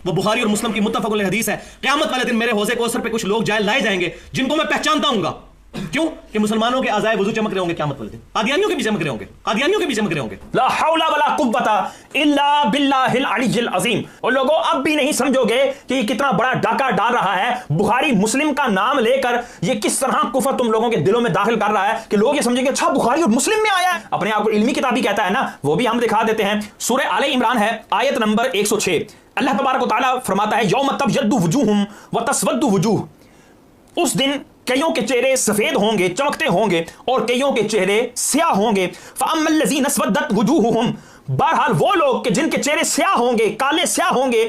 वो बुखारी और मुस्लिम की मुत्तफ़क़ हदीस है, क़यामत वाले दिन मेरे हौज़े कौसर पे कुछ लोग लाए जाएंगे जिनको मैं पहचानता हूंगा। क्यों? कि मुसलमानों के अज़ाए वुज़ू चमक रहे होंगे क़यामत वाले दिन, कादियानियों के भी चमक रहे होंगे, कादियानियों के भी चमक रहे होंगे। ला हौला वला कुव्वता इल्ला बिल्लाहिल अलिय्यिल अज़ीम। और लोगों अब भी नहीं समझोगे कि ये कितना बड़ा डाका डाल रहा है। बुखारी मुस्लिम का नाम लेकर ये किस तरह कुफर तुम लोगों के दिलों में दाखिल कर रहा है कि लोग ये समझेंगे अच्छा बुखारी और मुस्लिम में आया है। अपने आप को इल्मी किताबी कहता है ना, वो भी हम दिखा देते हैं। सूरह आले इमरान है, आयत नंबर 106। अल्लाह तबारक व तआला फरमाता है यौम तब्यद्दु वुजूहुम व तस्वद्दु वुजूह। उस दिन कईयों के चेहरे सफेद होंगे, चमकते होंगे, और कईयों के चेहरे स्याह होंगे। फअम्मल लज़ीना अस्वद्दत वुजूहुहुम, बहरहाल वो लोग कि जिनके चेहरे स्याह होंगे, काले स्याह होंगे,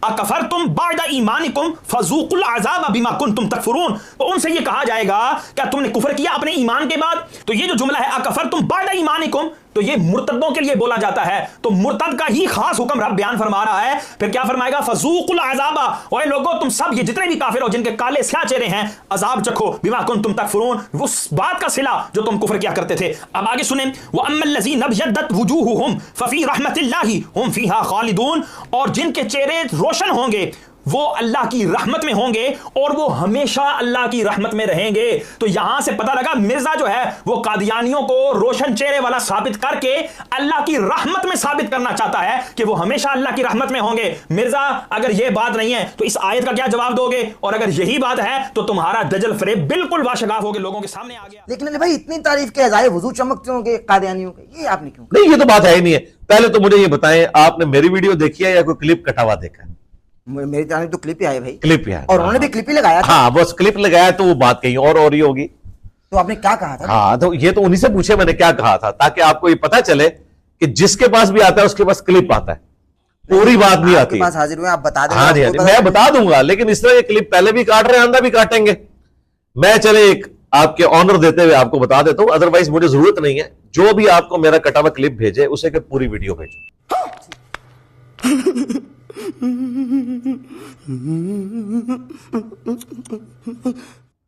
अकफरतुम बअद ईमानिकुम फज़ूकुल अज़ाब बिमा कुंतुम तकफुरून। तो उनसे ये कहा जाएगा क्या तुमने कुफर किया अपने ईमान के बाद? तो ये जो जुमला है अकफरतुम बअद ईमानिकुम, तो ये मुर्तदों के लिए बोला जाता है। तो मुर्तद का ही खास हुक्म रब बयान फरमा रहा है। फिर क्या फरमाएगा? फज़ूकुल अज़ाबा, और लोगों तुम सब ये जितने भी काफिर हो जिनके काले स्याह चेहरे हैं, अजाब चखो बिमा कुंतुम तकफुरून, उस बात का सिला जो तुम कुफर किया करते थे। अब आगे सुने, व अम्मल लज़ीना अब्यद्दत वुजूहुहुम फफी रहमतिल्लाहि हुम फीहा खालिदून, और जिनके चेहरे रोशन होंगे वो अल्लाह की रहमत में होंगे और वो हमेशा अल्लाह की रहमत में रहेंगे। तो यहां से पता लगा मिर्जा जो है वो कादियानियों को रोशन चेहरे वाला साबित करके अल्लाह की रहमत में साबित करना चाहता है कि वो हमेशा अल्लाह की रहमत में होंगे। मिर्जा अगर ये बात नहीं है तो इस आयत का क्या जवाब दोगे? और अगर यही बात है तो तुम्हारा दजल फरेब बिल्कुल वाशगाफ होगे, लोगों के सामने आ गया। लेकिन अरे भाई इतनी तारीफ के अज़ाए वुज़ू चमकते होंगे कादियानियों के, ये आपने क्यों? नहीं, ये तो बात है ही नहीं है। पहले तो मुझे ये बताएं, आपने मेरी वीडियो देखी है या कोई क्लिप कटा हुआ देखा है? मेरी तरफ तो क्लिप ही आए भाई, क्लिप ही है, और उन्होंने भी क्लिप ही लगाया था। हाँ, बस क्लिप लगाया तो वो बात कहीं और हो रही होगी। तो आपने क्या कहा था? हाँ, तो ये तो उन्हीं से पूछे मैंने क्या कहा था, ताकि आपको ये पता चले कि जिसके पास भी आता है उसके पास क्लिप आता है, पूरी बात नहीं आती। पास हाजिर हुए, आप बता दें। हाँ जी, हाँ जी, मैं बता दूंगा, लेकिन इस तरह ये क्लिप पहले भी काट रहे हैं, आंदा भी काटेंगे। मैं चले एक आपके ऑनर देते हुए आपको बता देता हूं, अदरवाइज मुझे जरूरत नहीं है। जो भी आपको मेरा कटा हुआ क्लिप भेजे उसे के पूरी वीडियो भेजो।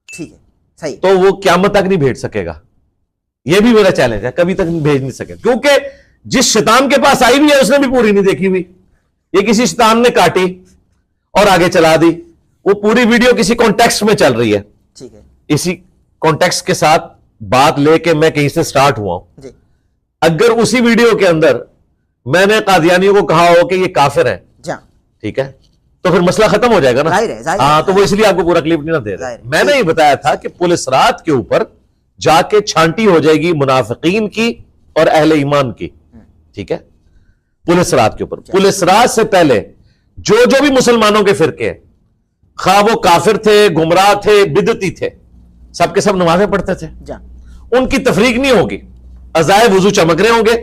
ठीक है, सही। तो वो क़यामत तक नहीं भेज सकेगा, ये भी मेरा चैलेंज है, कभी तक भेज नहीं सके, क्योंकि जिस शैतान के पास आई भी है उसने भी पूरी नहीं देखी हुई। ये किसी शैतान ने काटी और आगे चला दी। वो पूरी वीडियो किसी कॉन्टेक्स्ट में चल रही है, ठीक है, इसी कॉन्टेक्स्ट के साथ बात लेके मैं कहीं से स्टार्ट हुआ हूं। जी, अगर उसी वीडियो के अंदर मैंने कादियानियों को कहा हो कि ये काफिर है, ठीक है, तो फिर मसला खत्म हो जाएगा ना। हाँ, तो वो इसलिए आपको पूरा क्लिप नहीं ना दे रहे। मैंने ये बताया था कि पुलिस रात के ऊपर जाके छांटी हो जाएगी मुनाफिकीन की और अहले ईमान की, ठीक है। पुलिस रात के ऊपर, पुलिस रात से पहले जो जो भी मुसलमानों के फिरके हैं, खा वो काफिर थे, गुमराह थे, बिदती थे, सबके सब नमाजें पढ़ते थे, उनकी तफरीक नहीं होगी, अज़ाए वुज़ू चमक रहे होंगे।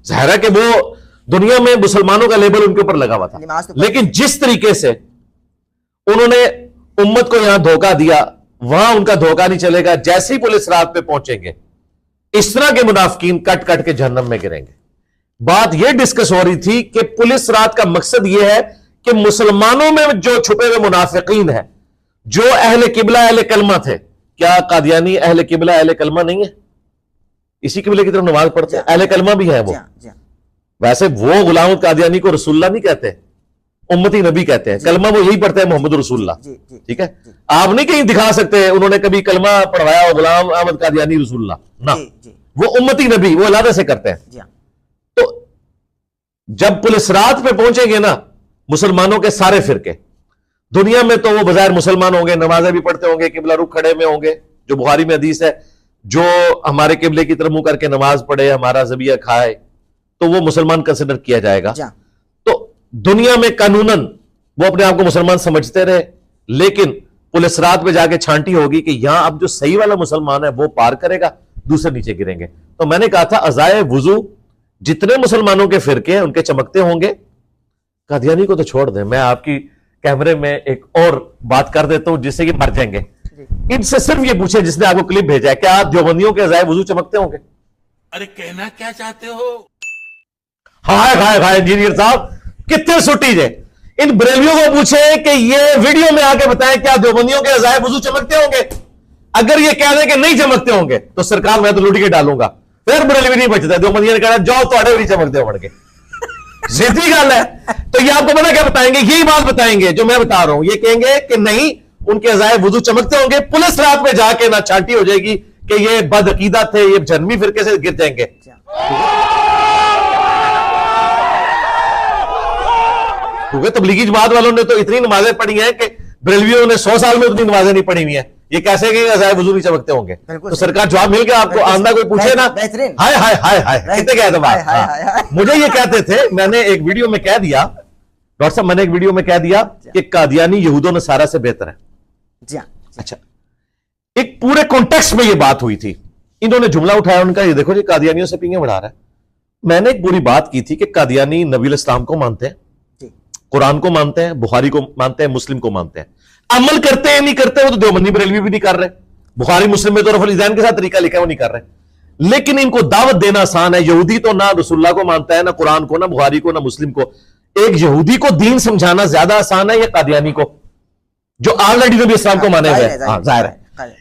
ज़ाहिर है कि वो दुनिया में मुसलमानों का लेबल उनके ऊपर लगा हुआ था, लेकिन जिस तरीके से उन्होंने उम्मत को यहां धोखा दिया, वहां उनका धोखा नहीं चलेगा। जैसे ही पुलिस रात पे पहुंचेंगे, इस तरह के मुनाफिकीन कट कट के जहन्नम में गिरेंगे। बात यह डिस्कस हो रही थी कि पुलिस रात का मकसद यह है कि मुसलमानों में जो छुपे हुए मुनाफिकीन है, जो अहले किबला अहले कलमा थे, क्या कादियानी अहले किबला अहले कलमा नहीं है? इसी किबले की तरफ नमाज पढ़ते हैं, अहले कलमा भी है वो। वैसे वो गुलाम कादियानी को रसूलुल्लाह नहीं कहते, उम्मती नबी कहते हैं। कलमा वो यही पढ़ते हैं, मोहम्मद रसूलुल्लाह, ठीक है। आप नहीं कहीं दिखा सकते उन्होंने कभी कलमा पढ़वाया हो गुलाम अहमद कादियानी रसूलुल्लाह ना, वो उम्मती नबी, वो अलग से करते हैं। तो जब पुलिस रात पे पहुंचेंगे ना मुसलमानों के सारे फिरके दुनिया में, तो वो बजाय मुसलमान होंगे, नमाजें भी पढ़ते होंगे, किबला रुख खड़े में होंगे, जो बुखारी में हदीस है, जो हमारे किबले की तरफ मुंह करके नमाज पढ़े, हमारा ज़बिया खाए, तो वो मुसलमान कंसिडर किया जाएगा। तो दुनिया में कानूनन वो अपने आप को मुसलमान समझते रहे, लेकिन पुलिस रात में जाके छांटी होगी कि यहां अब जो सही वाला मुसलमान है वो पार करेगा, दूसरे नीचे गिरेंगे। तो मैंने कहा था अज़ाए वुज़ू जितने मुसलमानों के फिरके हैं उनके चमकते होंगे। कादियानी को तो छोड़ दें, मैं आपकी कैमरे में एक और बात कर देता हूं जिससे कि मर जाएंगे। इनसे सिर्फ ये पूछे जिसने आपको क्लिप भेजा है, क्या देवबंदियों के अज़ाए वुज़ू चमकते होंगे? अरे कहना क्या चाहते हो? हाय हाय हाय इंजीनियर साहब, कितने सुटीज है। इन बरेलियों को पूछे कि ये वीडियो में आके बताएं क्या देवबंदियों के अज़ाए वुज़ू चमकते होंगे। अगर ये कह दें कि नहीं चमकते होंगे तो सरकार मैं तो लूट के डालूंगा, फिर बरेली भी नहीं बचता। देवबंदियों ने कहा जाओ तो भी नहीं चमकते हो बढ़ के। सीधी गल है। तो ये आपको पता क्या बताएंगे, यही बात बताएंगे जो मैं बता रहा हूं। ये कहेंगे कि नहीं, उनके अज़ाए वुजू चमकते होंगे, पुलिस रात में जाके ना छांटी हो जाएगी कि ये बदअकीदा थे, ये जन्मी फिरके से गिर जाएंगे। क्योंकि तबलीगी जमात वालों ने तो इतनी नमाजें पढ़ी हैं कि बरेलवियों ने 100 साल में उतनी नमाजें नहीं पढ़ी हुई हैं। ये कैसे कि अज़ाए वुजू नहीं चमकते होंगे? तो सरकार जवाब मिल गया आपको। आंदा कोई पूछे ना, हाय हाय हाय हाय कितने कह दो। मुझे ये कहते थे, मैंने एक वीडियो में कह दिया, डॉक्टर साहब मैंने एक वीडियो में कह दिया कि कादियानी यहूदो नसारा से बेहतर है। अच्छा, एक पूरे कॉन्टेक्स्ट में ये बात हुई थी, इन्होंने जुमला उठाया उनका, ये देखो जी कादियानियों से पींगे बढ़ा रहा है। मैंने एक पूरी बात की थी कि कादियानी नबी इस्लाम को मानते हैं, कुरान को मानते हैं, बुखारी को मानते हैं, मुस्लिम को मानते हैं। अमल करते हैं नहीं करते, वो तो देवबंदी बरेलवी भी नहीं कर रहे। बुखारी मुस्लिम में तो रफुल इज़ान के साथ तरीका लिखा है, वो नहीं कर रहे। लेकिन इनको दावत देना आसान है। यहूदी तो ना रसूलुल्लाह को मानता है, ना कुरान को, ना बुखारी को, ना मुस्लिम को। एक यहूदी को दीन समझाना ज्यादा आसान है या कादियानी को, जो ऑलरेडी नबी इस्लाम को माने हुए हैं? जाहिर है।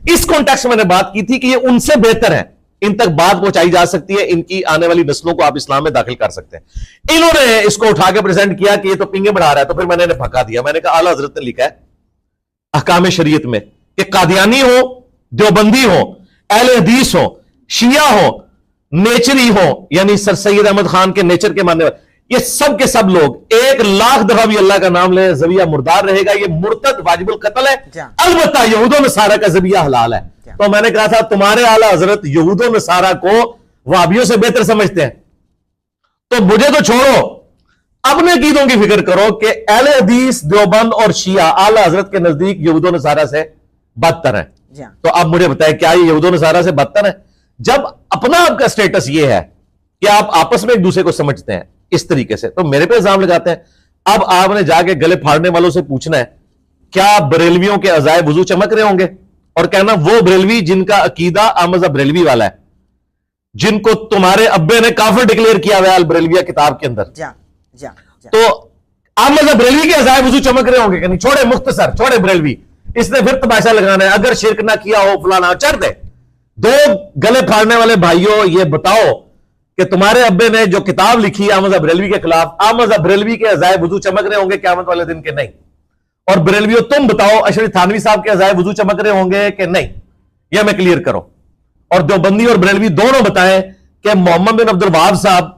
इस कॉन्टेक्स्ट में मैंने बात की थी कि ये उनसे बेहतर है, इन तक बात पहुंचाई जा सकती है, इनकी आने वाली नस्लों को आप इस्लाम में दाखिल कर सकते हैं। इन्होंने इसको उठा के प्रेजेंट किया कि ये तो पिंगे बढ़ा रहा है, तो फिर मैंने भगा दिया। मैंने कहा आला हजरत ने लिखा है अहकाम शरीयत में कि कादियानी हो, देवबंदी हो, अहले हदीस हो, शिया हो, नेचरी हो, यानी सर सैयद अहमद खान के नेचर के मानने वाले, ये सब के सब लोग 1,00,000 दफा भी अल्लाह का नाम ले, जबिया मुर्दार रहेगा, ये मुर्तद वाजिबुल कत्ल है। अलबत्ता यहूदो नसारा का जबिया हलाल है। तो मैंने कहा था तुम्हारे आला हजरत यहूदो नसारा को वाबियों से बेहतर समझते हैं, तो मुझे तो छोड़ो, अपने अकीदों की फिक्र करो कि अहले हदीस, देवबंद और शिया आला हजरत के नजदीक यहूदो नसारा से बदतर है। तो अब मुझे बताए क्या ये यहूदो नसारा से बदतर है? जब अपना आपका स्टेटस ये है कि आप आपस में एक दूसरे को समझते हैं इस तरीके से, तो मेरे पे इल्जाम लगाते हैं। अब आपने जाके गले फाड़ने वालों से पूछना है क्या बरेलवियों के अज़ाए वुजू चमक रहे होंगे, और कहना वो बरेलवी जिनका अकीदा अहमद बरेलवी वाला है, जिनको तुम्हारे अब्बे ने काफिर डिक्लेयर किया हुआ है अल बरेलविया किताब के अंदर, तो अहमद बरेलवी के अज़ाए वुजू चमक रहे होंगे कि नहीं? छोड़े मुख्तसर, छोड़े बरेलवी, इसने फिर तमाशा लगाना है, अगर शिरक ना किया हो फलाना, चढ़ दे। दो गले फाड़ने वाले भाइयों, ये बताओ कि तुम्हारे अब्बे ने जो किताब लिखी अहमद बरेलवी के खिलाफ, अहमद बरेलवी के अज़ाए वुजू चमक रहे होंगे क़यामत वाले दिन के नहीं? और बरेलवियों तुम बताओ अशरफ थानवी साहब के अज़ाए वुजू चमक रहे होंगे कि नहीं? यह मैं क्लियर करो। और देवबंदी और बरेलवी दोनों बताएं कि मोहम्मद बिन अब्दुल वहाब साहब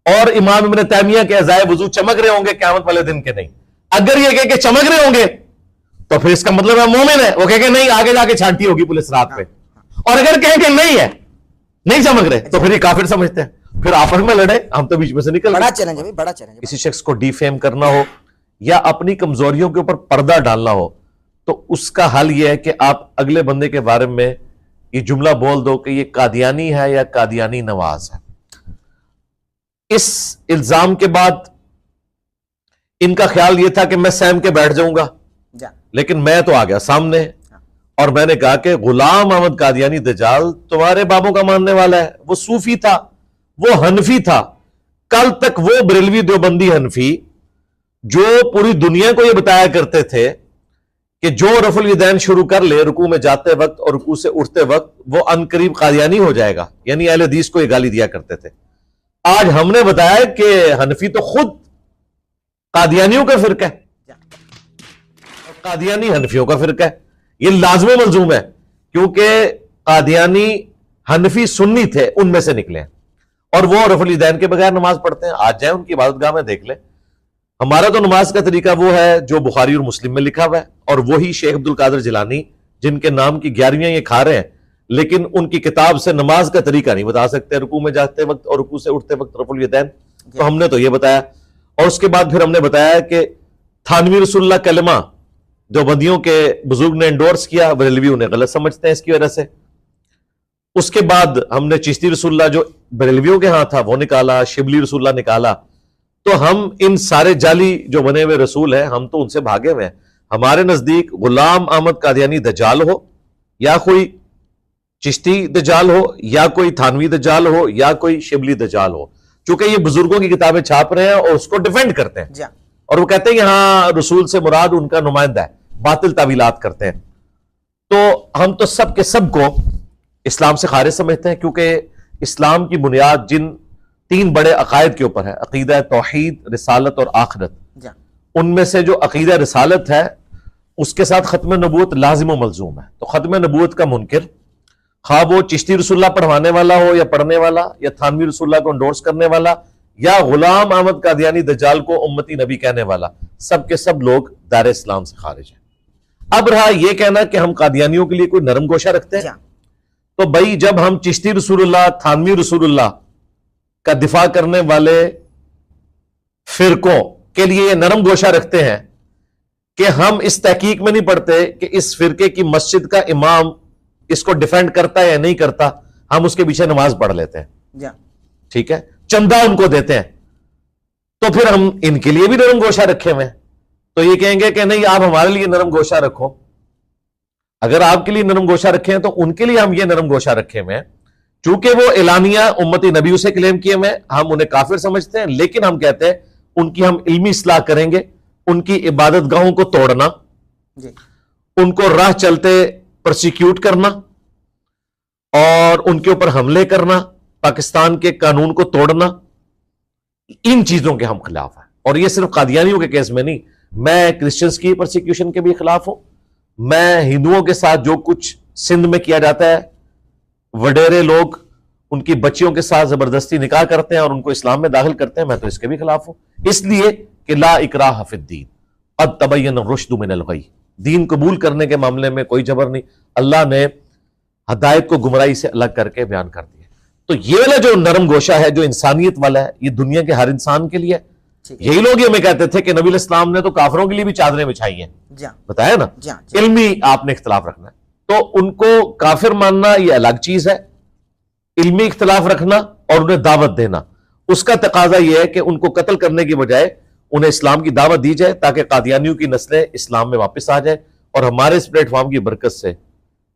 और इमाम इब्न तैमिया के अज़ाए वुजू चमक रहे होंगे क़यामत वाले दिन के नहीं? अगर ये कह के चमक रहे होंगे तो फिर इसका मतलब है मोमिन है, वो कह के नहीं आगे जाके छांटी होगी पुलिस रात पे। और अगर कहें कि नहीं है, नहीं चमक रहे, तो फिर ये काफिर समझते हैं, फिर आपस में लड़े, हम तो बीच में से निकल। बड़ा चैलेंज है, बड़ा चैलेंज। किसी शख्स को डिफेम करना हो या अपनी कमजोरियों के ऊपर पर्दा डालना हो, तो उसका हल यह है कि आप अगले बंदे के बारे में ये जुमला बोल दो कि ये कादियानी है या कादियानी नवाज है। इस इल्जाम के बाद इनका ख्याल यह था कि मैं सहम के बैठ जाऊंगा, लेकिन मैं तो आ गया सामने और मैंने कहा कि गुलाम अहमद कादियानी दजाल तुम्हारे बाबों का मानने वाला है। वो सूफी था, वो हनफी था। कल तक वो बरेलवी देवबंदी हनफी जो पूरी दुनिया को यह बताया करते थे कि जो रफुल यदैन शुरू कर ले रुकू में जाते वक्त और रुकू से उठते वक्त वो अनकरीब कादियानी हो जाएगा, यानी अहले हदीस को ये गाली दिया करते थे। आज हमने बताया कि हनफी तो खुद कादियानियों का फिरका है, कादियानी हनफियों का फिरका है। ये लाजमी मलजूम है क्योंकि कादियानी हनफी सुन्नी थे, उनमें से निकले हैं और वो रफुल यदैन के बगैर नमाज पढ़ते हैं। आज जाए उनकी इबादतगाह में देख ले। हमारा तो नमाज का तरीका वो है जो बुखारी और मुस्लिम में लिखा हुआ है, और वही शेख अब्दुल कादिर जिलानी जिनके नाम की 11वीं ये खा रहे हैं, लेकिन उनकी किताब से नमाज का तरीका नहीं बता सकते, रुकू में जाते वक्त और रुकू से उठते वक्त रफुल यदैन। तो हमने तो ये बताया, और उसके बाद फिर हमने बताया कि थानवी रसूलुल्लाह कलमा देवबंदियों के बुजुर्ग ने एंडोर्स किया, बरेलवी उन्हें गलत समझते हैं इसकी वजह से। उसके बाद हमने चिश्ती रसूलुल्लाह जो बरेलवियों के हाथ था वो निकाला, शिबली रसूलुल्लाह निकाला। तो हम इन सारे जाली जो बने हुए रसूल हैं, हम तो उनसे भागे हुए हैं। हमारे नजदीक गुलाम अहमद कादियानी दज्जाल हो या कोई चिश्ती दज्जाल हो या कोई थानवी दज्जाल हो या कोई शिबली दज्जाल हो, चूंकि ये बुजुर्गों की किताबें छाप रहे हैं और उसको डिफेंड करते हैं और वो कहते हैं कि हाँ रसूल से मुराद उनका नुमाइंदा है, बातिल तावीलात करते हैं। तो हम तो सब के सब को इस्लाम से खारिज समझते हैं, क्योंकि इस्लाम की बुनियाद जिन 3 बड़े अकायद के ऊपर है, अकीदा तौहीद, रिसालत और आखिरत। उनमें से जो अकीदा रिसालत है उसके साथ खत्म नबूवत लाजिम व मलजूम है। तो खत्म नबूवत का मुनकिर, खा वो चिश्ती रसूलुल्लाह पढ़वाने वाला हो या पढ़ने वाला, या थानवी रसूलुल्लाह को एंडोर्स करने वाला, या गुलाम अहमद कादियानी दज्जाल को उम्मती नबी कहने वाला, सब के सब लोग दायरे इस्लाम से खारिज हैं। अब रहा यह कहना कि हम कादियानियों के लिए कोई नरम गोशा रखते हैं, तो भाई जब हम चिश्ती रसूलुल्लाह, थानवी रसूलुल्लाह का दिफा करने वाले फिरकों के लिए नरम गोशा रखते हैं कि हम इस तहकीक में नहीं पढ़ते कि इस फिरके की मस्जिद का इमाम इसको डिफेंड करता है या नहीं करता, हम उसके पीछे नमाज पढ़ लेते हैं, ठीक है, चंदा उनको देते हैं, तो फिर हम इनके लिए भी नरम गोशा रखे हुए हैं। तो ये कहेंगे कि नहीं आप हमारे लिए नरम गोशा रखो। अगर आपके लिए नरम गोशा रखे हैं तो उनके लिए हम ये नरम गोशा रखे हुए हैं, चूंकि वो एलानिया उम्मती नबी से क्लेम किए हुए, हम उन्हें काफिर समझते हैं, लेकिन हम कहते हैं उनकी हम इल्मी इस्लाह करेंगे। उनकी इबादत गाहों को तोड़ना, उनको राह चलते प्रोसिक्यूट करना और उनके ऊपर हमले करना, पाकिस्तान के कानून को तोड़ना, इन चीजों के हम खिलाफ हैं। और ये सिर्फ कादियानियों के केस में नहीं, मैं क्रिश्चियंस की प्रोसिक्यूशन के भी खिलाफ हूं। मैं हिंदुओं के साथ जो कुछ सिंध में किया जाता है, वडेरे लोग उनकी बच्चियों के साथ जबरदस्ती निकाह करते हैं और उनको इस्लाम में दाखिल करते हैं, मैं तो इसके भी खिलाफ हूं। इसलिए कि ला इकराह फिद्दीन क़द तबय्यन रुश्द मिनल गय, दीन कबूल करने के मामले में कोई जबर नहीं। अल्लाह ने हदायत को गुमराही से अलग करके बयान कर दिया। तो ये वाला जो नरम गोशा है, जो इंसानियत वाला है, ये दुनिया के हर इंसान के लिए है। यही लोग ये में कहते थे कि नबी इस्लाम ने तो काफिरों के लिए भी चादरें बिछाई हैं, बताया ना। इल्मी आपने इख्तिलाफ रखना है, तो उनको काफिर मानना ये अलग चीज है। इल्मी इख्तिलाफ रखना और उन्हें दावत देना, उसका तकाजा यह है कि उनको कत्ल करने की बजाय उन्हें इस्लाम की दावत दी जाए, ताकि कादियानियों की नस्लें इस्लाम में वापस आ जाए। और हमारे इस प्लेटफॉर्म की बरकत से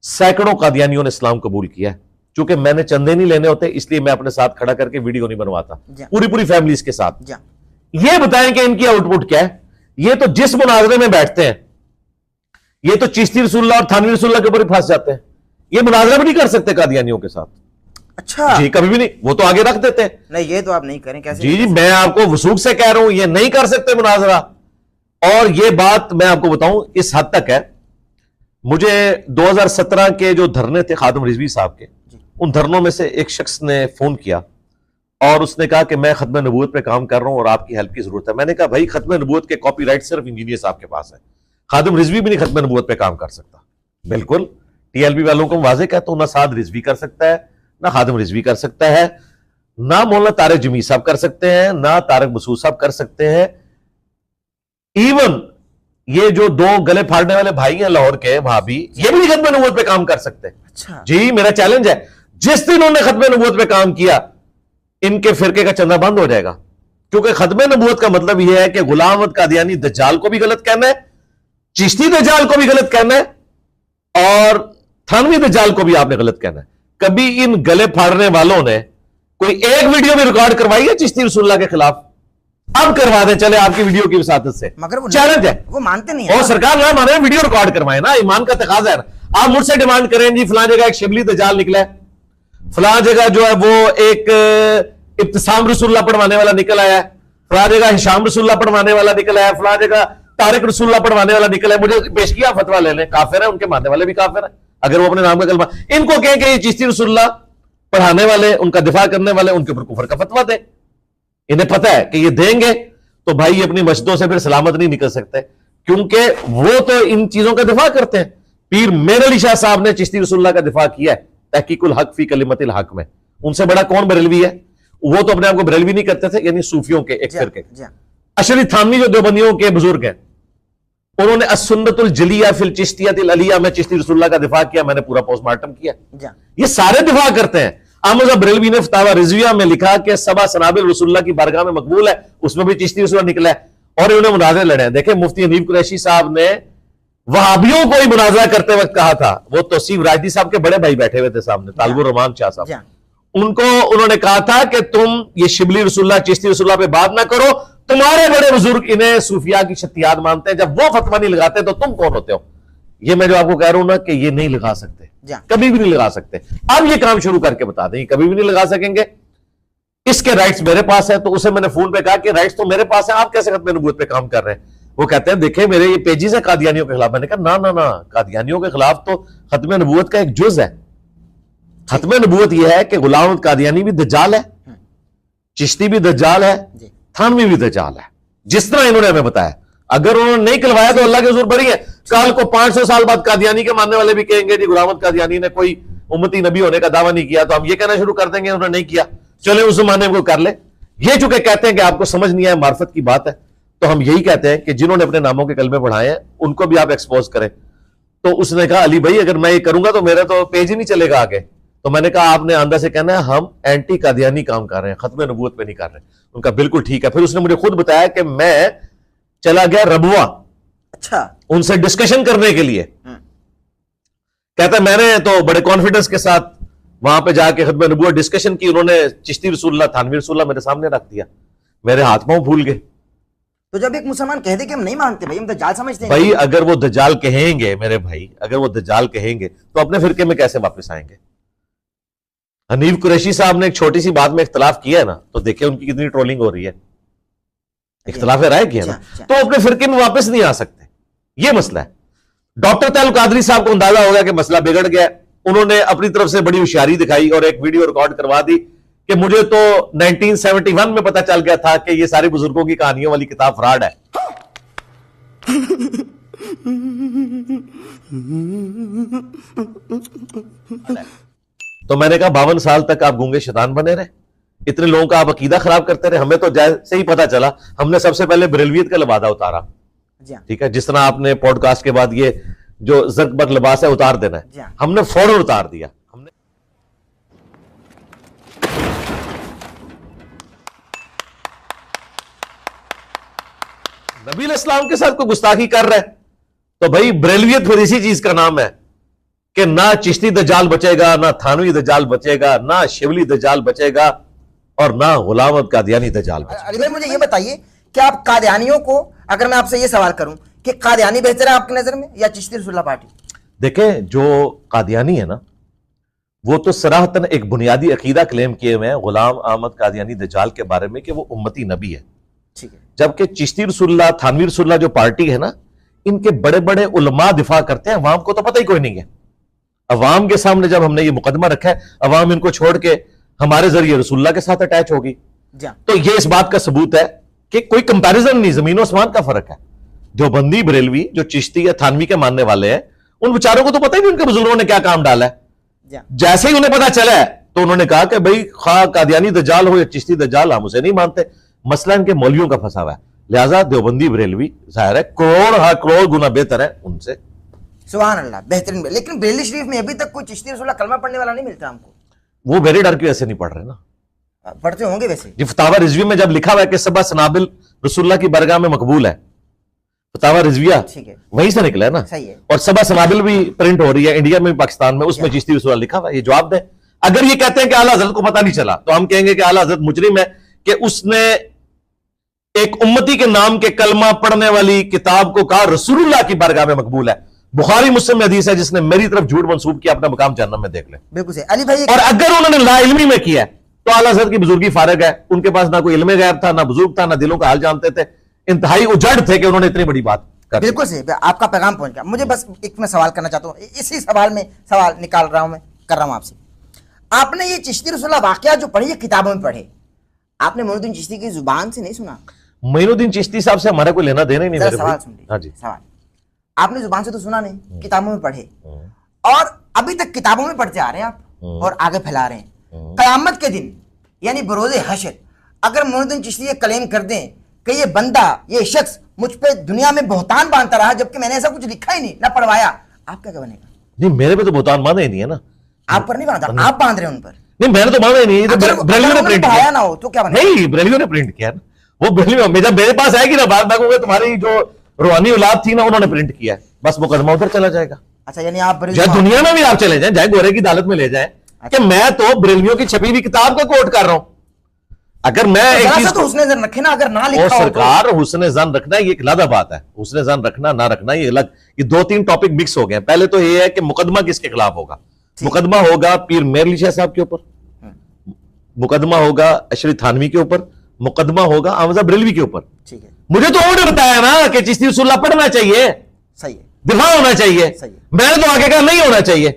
सैकड़ों कादियानियों ने इस्लाम कबूल किया है। चूंकि मैंने चंदे नहीं लेने होते, इसलिए मैं अपने साथ खड़ा करके वीडियो नहीं बनवाता, पूरी फैमिलीज के साथ। ये बताएं कि इनकी आउटपुट क्या है। ये तो जिस मुनाजरे में बैठते हैं, ये तो चिश्ती रसूलुल्लाह और थानवी रसूलुल्लाह के ऊपर ही फंस जाते हैं। ये मुनाजरा भी नहीं कर सकते कादियानियों के साथ। अच्छा जी, कभी भी नहीं। वो तो आगे रख देते हैं। नहीं, ये तो आप नहीं करें। कैसे? जी, मैं आपको वसूख से कह रहा हूं, ये नहीं कर सकते मुनाजरा। और ये बात मैं आपको बताऊं, इस हद तक है, मुझे 2017 के जो धरने थे खादिम रिजवी साहब के, उन धरनों में से एक शख्स ने फोन किया और उसने कहा कि मैं खत्म नबूवत पे काम कर रहा हूं और आपकी हेल्प की जरूरत है। मैंने कहा भाई, खत्म नबूवत के कॉपीराइट सिर्फ इंजीनियर साहब के पास है, खादिम रिजवी भी नहीं खत्म नबूवत पे काम कर सकता। बिल्कुल, टीएलबी वालों को वाज़ेह कहता हूं, ना साद रिजवी कर सकता है, ना खादिम रिजवी कर सकता है, ना मौलाना तारिक जमी साहब कर सकते हैं, ना तारिक मसूद साहब कर सकते हैं। इवन ये जो 2 गले फाड़ने वाले भाई हैं लाहौर के, भाभी, ये भी खत्म नबूवत पे काम कर सकते हैं। अच्छा जी, मेरा चैलेंज है, जिस दिन उन्होंने खत्म नबूवत पे काम किया, इनके फिरके का चंदा बंद हो जाएगा। क्योंकि खत्म नबूवत का मतलब यह है कि गुलाम अहमद कादियानी दज्जाल को भी गलत कहना है, चिश्ती दज्जाल को भी गलत कहना है, और थानवी दज्जाल को भी आपने गलत कहना है। कभी इन गले फाड़ने वालों ने कोई एक वीडियो भी रिकॉर्ड करवाई है चिश्ती रसूलुल्लाह के खिलाफ? अब करवा दें, चले आपकी वीडियो की वसादत से। मगर वो चैलेंज है, वो मानते नहीं है। और सरकार ना माने, वीडियो रिकॉर्ड करवाए ना, ईमान का तकाजा है ना। आप मुझसे डिमांड करें जी, फलां जगह एक शिबली दज्जाल निकला है, फलां जगह जो है वो एक इब्तिसाम रसूलुल्लाह पढ़वाने वाला निकल आया है, फलां जगह हिशाम रसूलुल्लाह पढ़वाने वाला निकल आया है, फलां जगह तारिक रसूलुल्लाह पढ़वाने वाला निकला है। मुझे पेश किया, फतवा ले लें, काफिर है, उनके मानने वाले भी काफिर है। अगर वो अपने नाम का कलमा, इनको कहें कि ये चिश्ती रसूलुल्लाह पढ़ाने वाले, उनका दिफा करने वाले, उनके ऊपर कुफर का फतवा दें। इन्हें पता है कि ये देंगे तो भाई अपनी मस्जिदों से फिर सलामत नहीं निकल सकते, क्योंकि वो तो इन चीजों का दिफा करते हैं। पीर मेर अली शाह साहब ने चिश्ती रसूलुल्लाह का दिफा किया है तहकीकुल हक फी कलिमतिल हक में। उनसे बड़ा कौन बरेलवी है? वो तो अपने आप को बरेलवी नहीं करते थे, यानी सूफियों के एक फिरके। अशरी थानवी जो देवबंदियों के बुजुर्ग हैं, उन्होंने अस्सुन्नतुल जलिया फिल चिश्तियतिल अलिया में चिश्ती रसूलुल्लाह का दिफा किया, मैंने पूरा पोस्टमार्टम किया। ये सारे दिफा करते हैं। अहमद बरेलवी ने फतावा रिजविया में लिखा कि सबा सनाबिल रसूलुल्लाह की बारगाह में मकबूल है, उसमें भी चिश्ती रसूलुल्लाह निकला है, और इन्होंने मुनाज़रे लड़े हैं। देखें, मुफ्ती हनीफ कुरैशी साहब ने वहाबियों को ही मुनाज़रा करते वक्त कहा था, वो तौसीफ राजदी साहब के बड़े भाई बैठे हुए थे सामने, तालिबुर रहमान शाह साहब, उनको उन्होंने कहा था कि तुम ये शिबली रसूलुल्लाह चिश्ती रसूलुल्लाह पे बात ना करो, तुम्हारे बड़े बुजुर्ग इन्हें सूफिया की शतियात मानते हैं, जब वो फतवा नहीं लगाते तो तुम कौन होते हो? ये मैं जो आपको कह रहा हूं ना कि ये नहीं लगा सकते, कभी भी नहीं लगा सकते। अब ये काम शुरू करके बता दें, कभी भी नहीं लगा सकेंगे। इसके राइट्स मेरे पास है। तो उसे मैंने फोन पे कहा कि राइट्स तो मेरे पास है, आप कैसे खत्म नबूवत पे काम कर रहे हैं? वो कहते हैं देखे मेरे ये पेजेस है कादियानियों के खिलाफ। मैंने कहा ना ना ना, कादियानियों के खिलाफ तो खत्म नबूवत का एक जुज है। खत्म नबूवत यह है कि गुलाम अहमद कादियानी भी दज्जाल है, चिश्ती भी दज्जाल है, थानवी भी दज्जाल है, जिस तरह इन्होंने हमें बताया। अगर उन्होंने नहीं कहलवाया तो अल्लाह के हुजूर बरी है। कल को 500 साल बाद कादियानी के मानने वाले भी कहेंगे जी गुलाम अहमद कादियानी ने कोई उम्मती नबी होने का दावा नहीं किया, तो हम ये कहना शुरू कर देंगे उन्होंने नहीं किया, चले उस जमाने को कर ले। ये चूंकि कहते हैं कि आपको समझ नहीं आया, मार्फत की बात है, तो हम यही कहते हैं कि जिन्होंने अपने नामों के कलमे पढ़ाए हैं उनको भी आप एक्सपोज करें। तो उसने कहा अली भाई अगर मैं ये करूंगा तो मेरा तो पेज ही नहीं चलेगा आगे। तो मैंने कहा आपने आंदा से कहना है हम एंटी कादियानी काम कर रहे हैं, खत्म नबूवत पे नहीं कर रहे। उनका बिल्कुल ठीक है। फिर उसने मुझे खुद बताया कि मैं चला गया रबुआ, अच्छा, उनसे डिस्कशन करने के लिए। कहता मैंने तो बड़े कॉन्फिडेंस के साथ वहां पे जाके खत्म नबूवत डिस्कशन की। उन्होंने चिश्ती रसूलुल्लाह, थानवी रसूलुल्लाह मेरे सामने रख दिया, मेरे हाथ पांव फूल गए। तो जब एक मुसलमान कह दे कि हम नहीं मानते भाई, हम दज्जाल समझते हैं भाई, अगर वो दज्जाल कहेंगे मेरे भाई, अगर वो दज्जाल कहेंगे तो अपने फिरके में कैसे वापस आएंगे? हनीफ कुरैशी साहब ने एक छोटी सी बात में इख्तलाफ किया है ना, तो देखिए उनकी कितनी ट्रोलिंग हो रही है। इख्तलाफ राय किया ना, तो अपने फिरके में वापस नहीं आ सकते। ये मसला है। डॉक्टर तैयब कादरी साहब को अंदाजा होगा कि मसला बिगड़ गया। उन्होंने अपनी तरफ से बड़ी होशियारी दिखाई और एक वीडियो रिकॉर्ड करवा दी कि मुझे तो 1971 में पता चल गया था कि ये सारी बुजुर्गों की कहानियों वाली किताब फ्रॉड है। तो मैंने कहा 52 साल तक आप गूंगे शैतान बने रहे, इतने लोगों का आप अकीदा खराब करते रहे। हमें तो जैसे ही पता चला, हमने सबसे पहले बरेलवियत का लिबादा उतारा, ठीक है, जिस तरह आपने पॉडकास्ट के बाद ये जो ज़र्क लिबास है उतार देना है, हमने फौरन उतार दिया। हमने नबी इस्लाम के साथ कोई गुस्ताखी कर रहा है तो भाई बरेलवियत फिर इसी चीज का नाम है कि ना चिश्ती दज्जाल बचेगा, ना थानवी दज्जाल बचेगा, ना शिवली दज्जाल बचेगा और ना गुलाम अहमद कादियानी दज्जाल बचेगा। अली भाई मुझे ये बताइए कि आप कादियानियों को, अगर मैं आपसे ये सवाल करूं कि कादियानी बेहतर है आपकी नजर में या चिश्ती रसूलुल्लाह पार्टी? देखें, जो कादियानी है ना, वो तो सराहतन एक बुनियादी अकीदा क्लेम किए हुए हैं गुलाम अहमद कादियानी दज्जाल के बारे में कि वो उम्मती नबी है, ठीक है। जबकि चिश्ती रसूलुल्लाह, थानवी रसूलुल्लाह जो पार्टी है ना, इनके बड़े बड़े उलमा दिफा करते हैं, अवाम को तो पता ही कोई नहीं है। अवाम के सामने जब हमने ये मुकदमा रखा है, अवाम इनको छोड़ के हमारे जरिए रसूलुल्लाह के साथ अटैच होगी, तो ये इस बात का सबूत है कि कोई कंपैरिजन नहीं, जमीन आसमान का फर्क है। जो बंदी बरेलवी, जो चिश्ती या थानवी के मानने वाले हैं, उन बेचारों को तो पता ही नहीं उनके बुजुर्गों ने क्या काम डाला है। जैसे ही उन्हें पता चला है तो उन्होंने कहा कि भाई खा कादियानी दज्जाल हो या चिश्ती दज्जाल, हम उसे नहीं मानते। मसला इनके मौलवियों का फंसा हुआ है, लिहाजा देवबंदी बरेलवी जाहिर है करोड़ गुना बेहतर है उनसे। सुभान अल्लाह, बेहतरीन। लेकिन बरेली शरीफ में अभी तक कोई चिश्ती रसूलुल्लाह कलमा पढ़ने वाला नहीं मिलता हमको। वो मेरे डर की वजह से नहीं पढ़ रहे ना, पढ़ते होंगे वैसे। जी, फतावा रिजवी में जब लिखा हुआ है कि सबा सनाबिल रसूलुल्लाह की बरगाह में मकबूल है, फतावा रिजविया वहीं से निकला है ना, सही है। और सबा सनाबिल भी प्रिंट हो रही है इंडिया में भी, पाकिस्तान में, उसमें चिश्ती रसूलुल्लाह लिखा हुआ है। ये जवाब दें। अगर ये कहते हैं कि आला हज़रत को पता नहीं चला तो हम कहेंगे कि आला हज़रत मुजरिम है कि उसने एक उम्मती के नाम के कलमा पढ़ने वाली किताब को कहा रसूलुल्लाह की बारगाह में मकबूल है। बुखारी मुस्लिम में हदीस है, जिसने मेरी तरफ झूठ मंसूब किया अपना मकाम जहन्नम में देख ले। बिल्कुल सही अली भाई। और अगर उन्होंने लाइल्मी में किया तो आला हज़रत की बुजुर्गी फारग है, उनके पास ना कोई इल्म गैब था, ना बुजुर्ग था, ना दिलों का हाल जानते थे, इंतहाई उजड़ थे कि उन्होंने इतनी बड़ी बात कर। बिल्कुल सही, आपका पैगाम पहुंच गया। मुझे बस एक मैं सवाल करना चाहता हूं, इसी सवाल में सवाल निकाल रहा हूं, मैं कर रहा हूं आपसे। आपने ये चिश्ती रसूलुल्लाह वाकया जो पढ़ी, ये किताबों में पढ़े, आपने मोइनुद्दीन चिश्ती की जुबान से नहीं सुना। मोइनुद्दीन चिश्ती साहब से हमारा कोई लेना देना ही नहीं। सवाल सुन लीजिए। हाँ जी, सवाल आपने जुबान से तो सुना नहीं, किताबों में पढ़े, और अभी तक किताबों में पढ़ते आ रहे हैं आप और आगे फैला रहे हैं। कयामत के दिन यानी बरोज़े हश्र अगर मोइनुद्दीन चिश्ती ये क्लेम कर दें कि ये बंदा, ये शख्स मुझ पे दुनिया में बहुतान बांधता रहा जबकि मैंने ऐसा कुछ लिखा ही नहीं, ना पढ़वाया, आपका क्या बनेगा? नहीं, मेरे पे तो बहुतान बांधा ही नहीं है ना। आप पर नहीं बांधा, आप बांध रहे हैं उन पर। नहीं, मैंने तो बांधा ही नहीं। बरेलवियों ने प्रिंट किया ना हो तो क्या बनेगा? नहीं, बरेलवियों ने प्रिंट किया ना, वो बरेलवी जब मेरे पास आएगी ना बात कहूंगा तुम्हारी जो रूहानी औलाद थी ना, उन्होंने प्रिंट किया है, बस मुकदमा उधर चला जाएगा। अच्छा, यानी आप चाहे दुनिया में भी आप चले जाएं, चाहे गोरे की अदालत में ले जाएं, कि मैं तो बरेलवियों की छपी हुई किताब का कोट कर रहा हूं। अगर मैं एक चीज तो हुस्ने ज़न रखे ना, अगर ना लिखा हो सरकार, हुस्ने ज़न रखना ये एक अलग बात है, हुस्ने ज़न रखना ना रखना ये अलग, ये दो तीन टॉपिक मिक्स हो गए। पहले तो ये है कि मुकदमा किसके खिलाफ होगा। मुकदमा होगा पीर मेहर अली शाह साहब के ऊपर, मुकदमा होगा अशरी थानवी के ऊपर, मुकदमा होगा आमजा बरेलवी के ऊपर। ठीक है, मुझे तो ऑर्डर बताया ना कि चिश्ती रसूलुल्लाह पढ़ना चाहिए, सही है, दिफा होना चाहिए, सही है। मैंने तो आगे कहा नहीं होना चाहिए।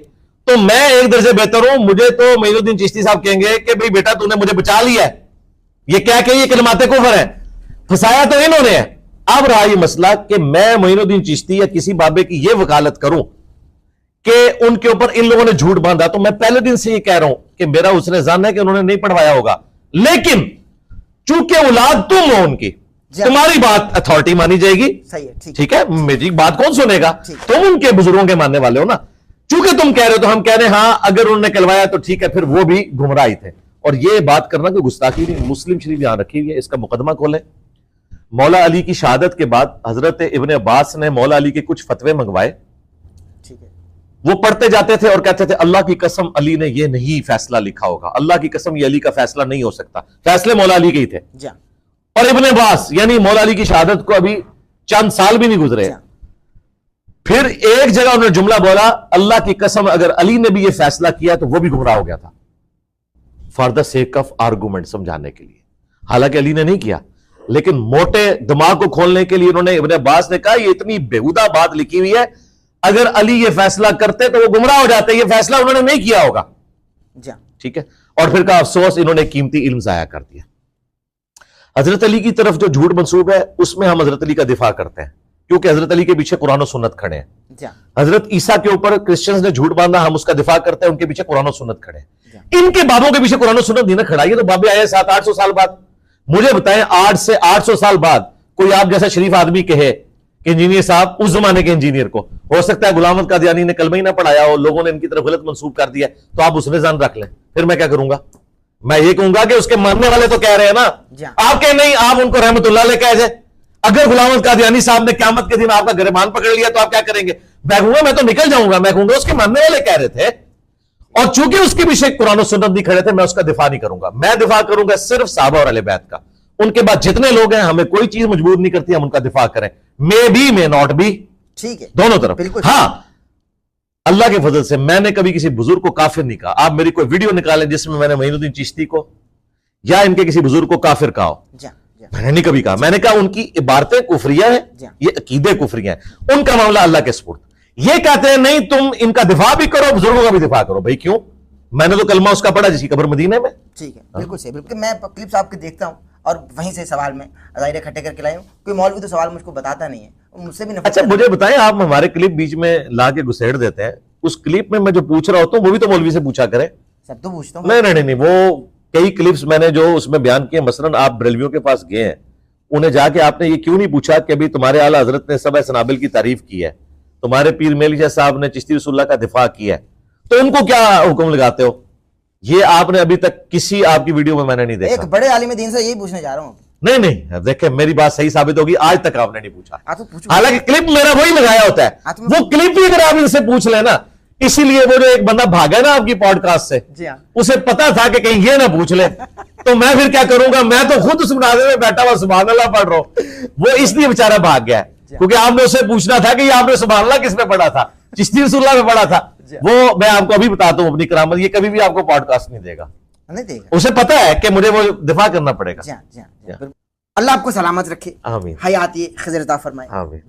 तो मैं एक दर्जे बेहतर हूं, मुझे तो मोइनुद्दीन चिश्ती साहब कहेंगे कि भाई बेटा तूने मुझे बचा लिया है, ये क्या कहिए कलमाते कुफर है, फंसाया तो इन्होंने है। अब रहा ये मसला कि मैं मोइनुद्दीन चिश्ती या किसी बाबे की ये वकालत करूं कि उनके ऊपर इन लोगों ने झूठ बांधा, तो मैं पहले दिन से ये कह रहा हूं कि मेरा उसने जान है कि उन्होंने नहीं पढ़वाया होगा, लेकिन चूंकि औलाद तुम हो उनकी, तुम्हारी बात अथॉरिटी मानी जाएगी। सही है, ठीक है, मेरी बात कौन सुनेगा, ठीक। तुम उनके बुजुर्गों के मानने वाले हो ना। चूंकि तुम कह रहे हो तो हम कह रहे हैं हाँ अगर उन्होंने कहलवाया तो ठीक है, फिर वो भी गुमराह ही थे। और ये बात करना कोई गुस्ताखी नहीं, मुस्लिम शरीफ यहां रखी हुई है, इसका मुकदमा खोले। मौला अली की शहादत के बाद हजरत इब्ने अब्बास ने मौला अली के कुछ फतवे मंगवाए, ठीक है, वो पढ़ते जाते थे और कहते थे अल्लाह की कसम अली ने ये नहीं फैसला लिखा होगा, अल्लाह की कसम ये अली का फैसला नहीं हो सकता, फैसले मौला अली के ही थे। जा, और इब्ने अब्बास यानी मौला अली की शहादत को अभी चंद साल भी नहीं गुजरे, जा, फिर एक जगह उन्होंने जुमला बोला अल्लाह की कसम अगर अली ने भी ये फैसला किया तो वो भी गुमराह हो गया था, for the sake of argument, समझाने के लिए। हालांकि अली ने नहीं किया, लेकिन मोटे दिमाग को खोलने के लिए उन्होंने, इब्ने अब्बास ने कहा ये इतनी बेहुदा बात लिखी हुई है, अगर अली ये फैसला करते तो वो गुमराह हो जाते, ये फैसला उन्होंने नहीं किया होगा। जा, ठीक है, और फिर का अफसोस इन्होंने कीमती इल्म जाया कर दिया। हजरत अली की तरफ जो झूठ मंसूब है उसमें हम हजरत अली का दिफा करते हैं, क्योंकि हजरत अली के पीछे कुरान और सुन्नत खड़े हैं। जा, हजरत ईसा के ऊपर क्रिश्चियंस ने झूठ बांधा, हम उसका दिफा करते हैं, उनके पीछे कुरान और सुन्नत खड़े हैं। इनके बाबों के पीछे कुरान और सुन्नत नहीं ना खड़ा, ये तो बाबे आए 700-800 साल बाद। मुझे बताएं 8 से 800 साल बाद कोई आप जैसा शरीफ आदमी कहे कि इंजीनियर साहब, उस जमाने के इंजीनियर को हो सकता है गुलाम अहमद कादियानी ने कलमा ही ना पढ़ाया हो, लोगों ने इनकी तरफ गलत मंसूब कर दिया, तो आप उसने जान रख लें, फिर मैं क्या करूंगा? मैं ये कहूंगा कि उसके मानने वाले तो कह रहे हैं ना, आप कह नहीं, आप उनको रहमतुल्लाह अलैह कह जाए। अगर गुलाम अहमद कादियानी साहब ने क़यामत के दिन आपका गिरबान पकड़ लिया तो आप क्या करेंगे? मैं कहूंगा मैं तो निकल जाऊंगा, मैं कहूंगा उसके मानने वाले कह रहे थे, और चूंकि उसके पीछे कुरान और सुन्नत नहीं खड़े थे, मैं उसका दिफा नहीं करूंगा। मैं दिफा करूंगा सिर्फ सहाबा और अहले बैत का। उनके बाद जितने लोग हैं, हमें कोई चीज मजबूर नहीं करती हम उनका दिफा करें, may be may not be, ठीक है, दोनों तरफ। बिल्कुल। हाँ, अल्लाह के फजल से मैंने कभी किसी बुजुर्ग को काफिर नहीं कहा। आप मेरी कोई वीडियो निकालें जिसमें मैंने मोइनुद्दीन चिश्ती को या इनके किसी बुजुर्ग को काफिर कहा हो, मैंने नहीं कभी कहा। मैंने कहा उनकी इबारतें कुफरिया हैं, ये अकीदे कुफरिया हैं, उनका मामला अल्लाह के सुपुर्द। ये कहते हैं नहीं तुम इनका दिफा भी करो, बुजुर्गों का भी दिफा करो। भाई क्यों? मैंने तो कलमा उसका पढ़ा जिसकी कब्र मदीने में। ठीक है, बिल्कुल सही, बिल्कुल। मैं क्लिप्स आपके देखता हूँ और वहीं से सवाल में ज़ाहिर इकट्ठे करके लाई हूँ। कोई मौलवी तो सवाल मुझको बताता नहीं है, मुझसे भी। अच्छा मुझे बताएं, आप हमारे क्लिप बीच में ला के घुसेड़ देते हैं, उस क्लिप में मैं जो पूछ रहा होता हूँ वो भी तो मौलवी से पूछा करें। सब तो पूछता हूँ। नहीं, वो कई क्लिप्स मैंने जो उसमें बयान किए, मसलन आप बरेलवियों के पास गए हैं, उन्हें जाके आपने ये क्यों नहीं पूछा कि अभी तुम्हारे आला हजरत ने सबा सनाबिल की तारीफ की है, तुम्हारे पीर मेलिया साहब ने चिश्ती रसूलुल्लाह का दिफा किया है, तो उनको क्या हुक्म लगाते हो? ये आपने अभी तक किसी आपकी वीडियो में मैंने नहीं देखा। एक बड़े आलिम दीन से यही पूछने जा रहा हूँ। नहीं, देखे मेरी बात सही साबित होगी, आज तक आपने नहीं पूछा। तो हालांकि क्लिप मेरा वही लगाया होता है, वो क्लिप भी अगर आप इनसे पूछ लेना, इसीलिए वो जो एक बंदा भागा ना आपकी पॉडकास्ट से, उसे पता था कि कहीं ये ना पूछ ले, तो मैं फिर क्या करूंगा? मैं तो खुद उस मुनाज़े में बैठा हुआ सुभान अल्लाह पढ़ रहा हूं, वो इसलिए बेचारा भाग गया, क्योंकि आपने उससे पूछना था कि आपने सुभान अल्लाह किस में पढ़ा था, चिश्ती रसूलुल्लाह में पढ़ा था। वो मैं आपको अभी बताता हूं अपनी करामत, ये कभी भी आपको पॉडकास्ट नहीं देगा, उसे पता है कि मुझे वो दिफा करना पड़ेगा। अल्लाह आपको सलामत रखे, आमीन, हयात खिज़र अता फरमाए। आमीन।